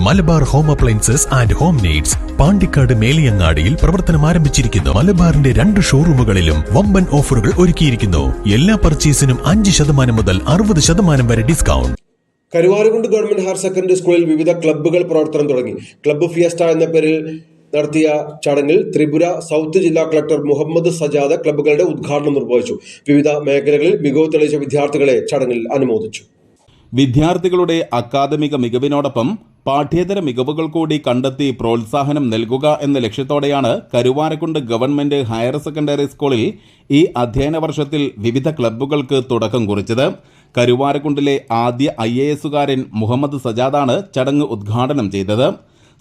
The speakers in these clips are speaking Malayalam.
Malabar home appliances and home needs Pandikkad മേലിയങ്ങാടിയിൽ പ്രവർത്തനം ആരംഭിച്ചിരിക്കുന്നു. മലബാറിന്റെ 2 ഷോറൂമുകളിലും വമ്പൻ ഓഫറുകൾ ഒരുക്കിയിരിക്കുന്നു. എല്ലാ പർച്ചേസിനും 5% മുതൽ 60% വരെ discount. Karuvarakundu government higher secondary സ്കൂളിൽ വിവിധ ക്ലബ്ബുകൾ പ്രവർത്തനം തുടങ്ങി. ക്ലബ്ബ് ഫിയസ്റ്റ എന്ന പേരിൽ നടത്തിയ ചടങ്ങിൽ ത്രിപുര സൗത്ത് ജില്ലാ കളക്ടർ മുഹമ്മദ് സജാദ് ക്ലബ്ബുകളുടെ ഉദ്ഘാടനം നിർവഹിച്ചു. വിവിധ മേഖലകളിൽ മികവ് തെളിയിച്ച വിദ്യാർത്ഥികളെ ചടങ്ങിൽ അനുമോദിച്ചു. വിദ്യാർത്ഥികളുടെ അക്കാദമിക മികവിനോടൊപ്പം പാഠ്യേതര മികവുകൾ കൂടി കണ്ടെത്തി പ്രോത്സാഹനം നൽകുക എന്ന ലക്ഷ്യത്തോടെയാണ് കരുവാരക്കുണ്ട് ഗവൺമെന്റ് ഹയർ സെക്കൻഡറി സ്കൂളിൽ ഈ അധ്യയന വർഷത്തിൽ വിവിധ ക്ലബ്ബുകൾക്ക് തുടക്കം കുറിച്ചത്. കരുവാരക്കുണ്ടിലെ ആദ്യ IAS മുഹമ്മദ് സജാദാണ് ചടങ്ങ് ഉദ്ഘാടനം ചെയ്തത്.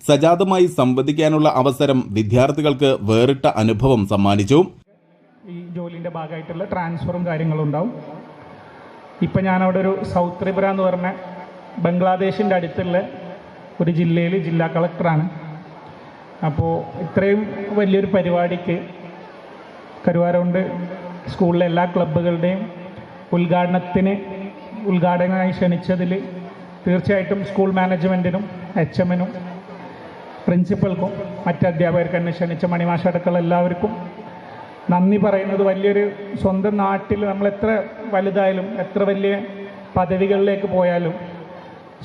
സജാദുമായി സംവദിക്കാനുള്ള അവസരം വിദ്യാർത്ഥികൾക്ക് വേറിട്ട അനുഭവം സമ്മാനിച്ചു. ഈ ജോലിൻ്റെ ഭാഗമായിട്ടുള്ള ട്രാൻസ്ഫറും കാര്യങ്ങളും ഉണ്ടാവും. ഇപ്പം ഞാനവിടെ ഒരു സൗത്ത് ത്രിപുര എന്ന് പറഞ്ഞ ബംഗ്ലാദേശിൻ്റെ അടുത്തുള്ള ഒരു ജില്ലയിൽ ജില്ലാ കളക്ടറാണ്. അപ്പോൾ ഇത്രയും വലിയൊരു പരിപാടിക്ക് കരുവാരക്കുണ്ട് സ്കൂളിലെ എല്ലാ ക്ലബ്ബുകളുടെയും ഉദ്ഘാടനമായി ക്ഷണിച്ചതിൽ തീർച്ചയായിട്ടും സ്കൂൾ മാനേജ്മെൻറ്റിനും HMനും പ്രിൻസിപ്പൽക്കും മറ്റ് അധ്യാപകർക്ക് എന്നെ ക്ഷണിച്ച മണിമാഷടക്കം എല്ലാവർക്കും നന്ദി പറയുന്നത്. വലിയൊരു സ്വന്തം നാട്ടിൽ നമ്മൾ എത്ര വലുതായാലും എത്ര വലിയ പദവികളിലേക്ക് പോയാലും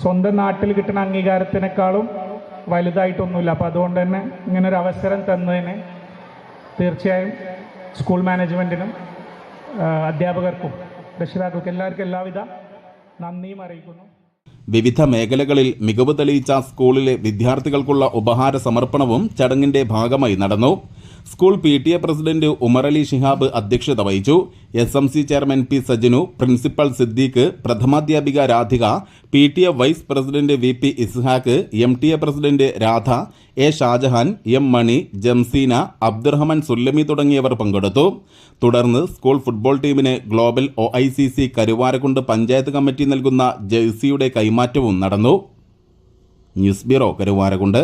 സ്വന്തം നാട്ടിൽ കിട്ടുന്ന അംഗീകാരത്തിനേക്കാളും വലുതായിട്ടൊന്നുമില്ല. അപ്പോൾ അതുകൊണ്ട് തന്നെ ഇങ്ങനൊരു അവസരം തന്നതിന് തീർച്ചയായും സ്കൂൾ മാനേജ്മെൻറ്റിനും അധ്യാപകർക്കും രക്ഷിതാക്കൾക്കും എല്ലാവർക്കും എല്ലാവിധ നന്ദിയും അറിയിക്കുന്നു. വിവിധ മേഖലകളിൽ മികവ് തെളിയിച്ച സ്കൂളിലെ വിദ്യാർത്ഥികൾക്കുള്ള ഉപഹാര സമർപ്പണവും ചടങ്ങിന്റെ ഭാഗമായി നടന്നു. School PTA president Umarali Shihab അധ്യക്ഷത വഹിച്ചു. SMC chairman P Sajanu, principal Siddique, പ്രഥമാധ്യാപിക Radhika, PTA vice president VP Ishaq, MTA president Radha, A Shajahan, M Mani, Jamseena, Abdurahman Sullami തുടങ്ങിയവർ പങ്കെടുത്തു. തുടർന്ന് സ്കൂൾ ഫുട്ബോൾ ടീമിന് global OICC Karuvarakundu panchayat committee നൽകുന്ന ജേഴ്സിയുടെ കൈമാറ്റവും നടന്നു. News bureau, Karuvarakundu.